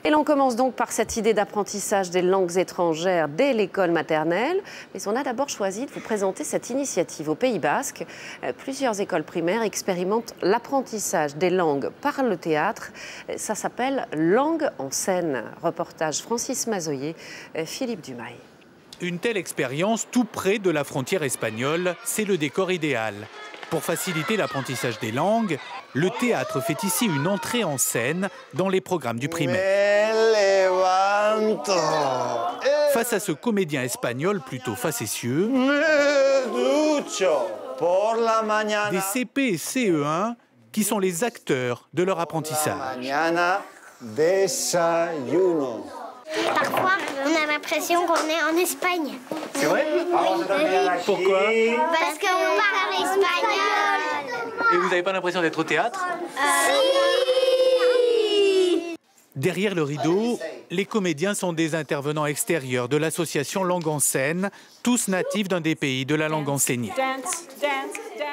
Et l'on commence donc par cette idée d'apprentissage des langues étrangères dès l'école maternelle. Mais on a d'abord choisi de vous présenter cette initiative au Pays Basque. Plusieurs écoles primaires expérimentent l'apprentissage des langues par le théâtre. Ça s'appelle Langue en scène. Reportage Francis Mazoyer, Philippe Dumail. Une telle expérience tout près de la frontière espagnole, c'est le décor idéal. Pour faciliter l'apprentissage des langues, le théâtre fait ici une entrée en scène dans les programmes du primaire. Face à ce comédien espagnol plutôt facétieux, des CP et CE1 qui sont les acteurs de leur apprentissage. Parfois, on a l'impression qu'on est en Espagne. C'est vrai? Pourquoi? Parce qu'on parle espagnol. Et vous n'avez pas l'impression d'être au théâtre? Si. Derrière le rideau, les comédiens sont des intervenants extérieurs de l'association Langue en scène, tous natifs d'un des pays de la langue enseignée.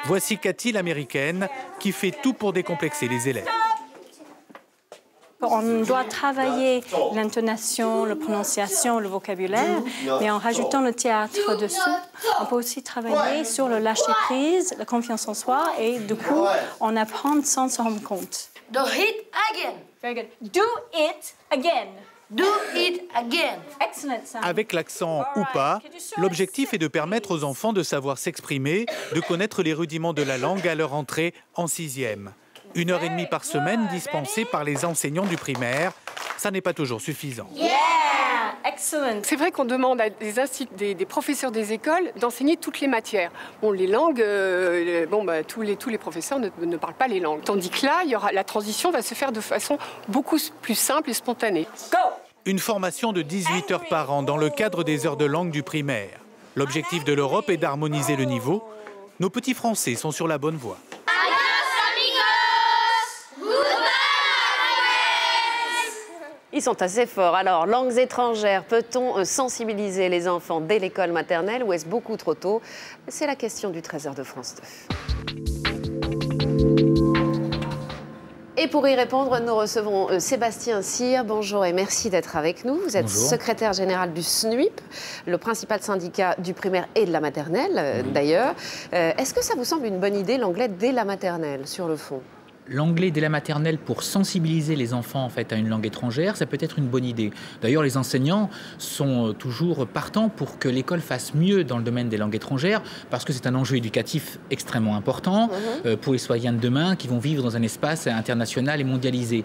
Voici Cathy, l'américaine, qui fait tout pour décomplexer les élèves. On doit travailler l'intonation, la prononciation, le vocabulaire, mais en rajoutant le théâtre dessus, on peut aussi travailler sur le lâcher-prise, la confiance en soi, et du coup, on apprend sans se rendre compte. Do it again. Very good. Do it again. Do it again. Excellent. Sam. Avec l'accent ou pas, l'objectif est de permettre aux enfants de savoir s'exprimer, de connaître les rudiments de la langue à leur entrée en 6e. 1h30 par semaine dispensée par les enseignants du primaire, ça n'est pas toujours suffisant. Yeah! Excellent. C'est vrai qu'on demande à des professeurs des écoles d'enseigner toutes les matières. Bon, les langues, tous les professeurs ne parlent pas les langues. Tandis que là, la transition va se faire de façon beaucoup plus simple et spontanée. Go! Une formation de 18 heures par an dans le cadre des heures de langue du primaire. L'objectif de l'Europe est d'harmoniser le niveau. Nos petits Français sont sur la bonne voie. Ils sont assez forts. Alors, langues étrangères, peut-on sensibiliser les enfants dès l'école maternelle ou est-ce beaucoup trop tôt? C'est la question du Trésor de France 2. Et pour y répondre, nous recevons Sébastien Cyr. Bonjour et merci d'être avec nous. Vous êtes secrétaire général du SNUIP, le principal syndicat du primaire et de la maternelle, d'ailleurs. Est-ce que ça vous semble une bonne idée, l'anglais dès la maternelle, sur le fond? L'anglais dès la maternelle pour sensibiliser les enfants en fait à une langue étrangère, ça peut être une bonne idée. D'ailleurs, les enseignants sont toujours partants pour que l'école fasse mieux dans le domaine des langues étrangères, parce que c'est un enjeu éducatif extrêmement important pour les citoyens de demain qui vont vivre dans un espace international et mondialisé.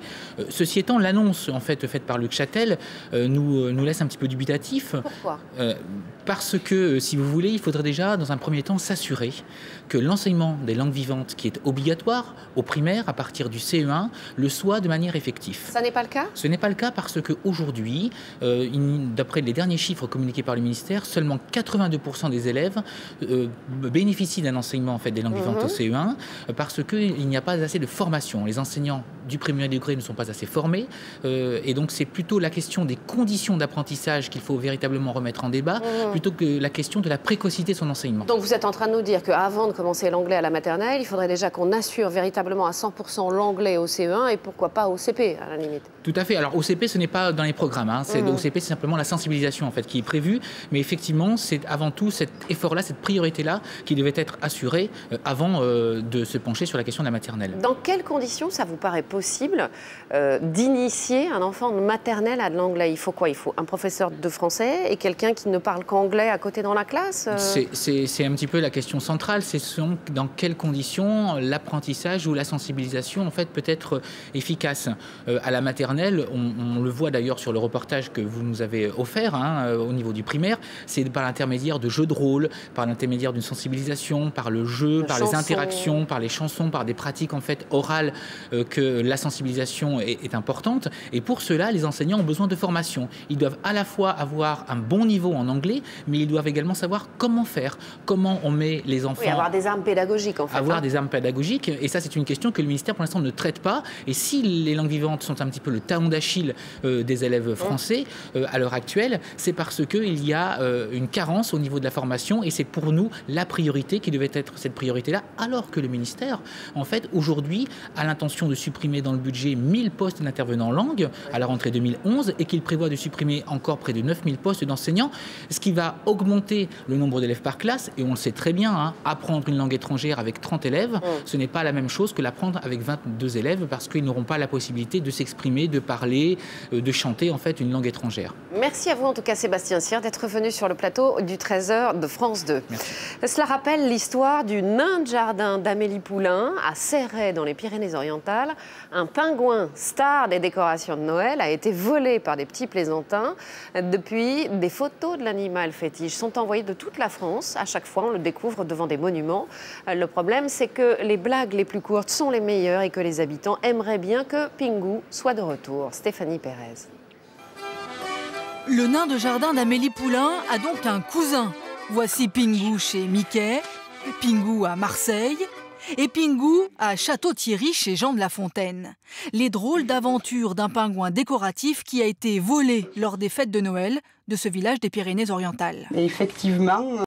Ceci étant, l'annonce en fait faite par Luc Châtel nous laisse un petit peu dubitatifs. Pourquoi? Parce que, si vous voulez, il faudrait déjà, dans un premier temps, s'assurer que l'enseignement des langues vivantes, qui est obligatoire au primaire à partir du CE1, le soit de manière effective. Ça n'est pas le cas? Ce n'est pas le cas parce qu'aujourd'hui, d'après les derniers chiffres communiqués par le ministère, seulement 82% des élèves bénéficient d'un enseignement en fait, des langues vivantes au CE1 parce qu'il n'y a pas assez de formation. Les enseignants du premier degré ne sont pas assez formés et donc c'est plutôt la question des conditions d'apprentissage qu'il faut véritablement remettre en débat plutôt que la question de la précocité de son enseignement. Donc vous êtes en train de nous dire qu'avant de commencer l'anglais à la maternelle, il faudrait déjà qu'on assure véritablement à 100% l'anglais au CE1 et pourquoi pas au CP à la limite. Tout à fait. Alors au CP, ce n'est pas dans les programmes. Au CP, c'est simplement la sensibilisation en fait qui est prévue. Mais effectivement, c'est avant tout cet effort-là, cette priorité-là qui devait être assurée avant de se pencher sur la question de la maternelle. Dans quelles conditions ça vous paraît possible d'initier un enfant de maternelle à de l'anglais? Il faut quoi? Il faut un professeur de français et quelqu'un qui ne parle qu'anglais à côté dans la classe? C'est un petit peu la question centrale. C'est dans quelles conditions l'apprentissage ou la sensibilisation en fait peut être efficace. À la maternelle, on le voit d'ailleurs sur le reportage que vous nous avez offert au niveau du primaire, c'est par l'intermédiaire de jeux de rôle, par l'intermédiaire d'une sensibilisation, par le jeu, par les interactions, par les chansons, par des pratiques en fait orales que la sensibilisation est importante. Et pour cela, les enseignants ont besoin de formation. Ils doivent à la fois avoir un bon niveau en anglais, mais ils doivent également savoir comment faire, comment on met les enfants... Oui, avoir des armes pédagogiques en fait. Avoir des armes pédagogiques, et ça c'est une question que le ministère pour l'instant ne traite pas. Et si les langues vivantes sont un petit peu le talon d'Achille des élèves français à l'heure actuelle, c'est parce qu'il y a une carence au niveau de la formation, et c'est pour nous la priorité qui devait être cette priorité-là, alors que le ministère, en fait, aujourd'hui, a l'intention de supprimer dans le budget 1000 postes d'intervenants en langue à la rentrée 2011, et qu'il prévoit de supprimer encore près de 9000 postes d'enseignants, ce qui va augmenter le nombre d'élèves par classe. Et on le sait très bien, hein, apprendre une langue étrangère avec 30 élèves, ce n'est pas la même chose que l'apprendre avec 22 élèves, parce qu'ils n'auront pas la possibilité de s'exprimer, de parler, de chanter en fait une langue étrangère. Merci à vous en tout cas Sébastien Cyr d'être venu sur le plateau du 13h de France 2. Merci. Cela rappelle l'histoire du nain de jardin d'Amélie Poulain à Céret dans les Pyrénées-Orientales. Un pingouin star des décorations de Noël a été volé par des petits plaisantins. Depuis, des photos de l'animal fétiche sont envoyées de toute la France. À chaque fois, on le découvre devant des monuments. Le problème, c'est que les blagues les plus courtes sont les meilleures et que les habitants aimeraient bien que Pingu soit de retour. Stéphanie Pérez. Le nain de jardin d'Amélie Poulain a donc un cousin. Voici Pingu chez Mickey, Pingu à Marseille et Pingu à Château-Thierry chez Jean de La Fontaine. Les drôles d'aventures d'un pingouin décoratif qui a été volé lors des fêtes de Noël de ce village des Pyrénées-Orientales. Effectivement,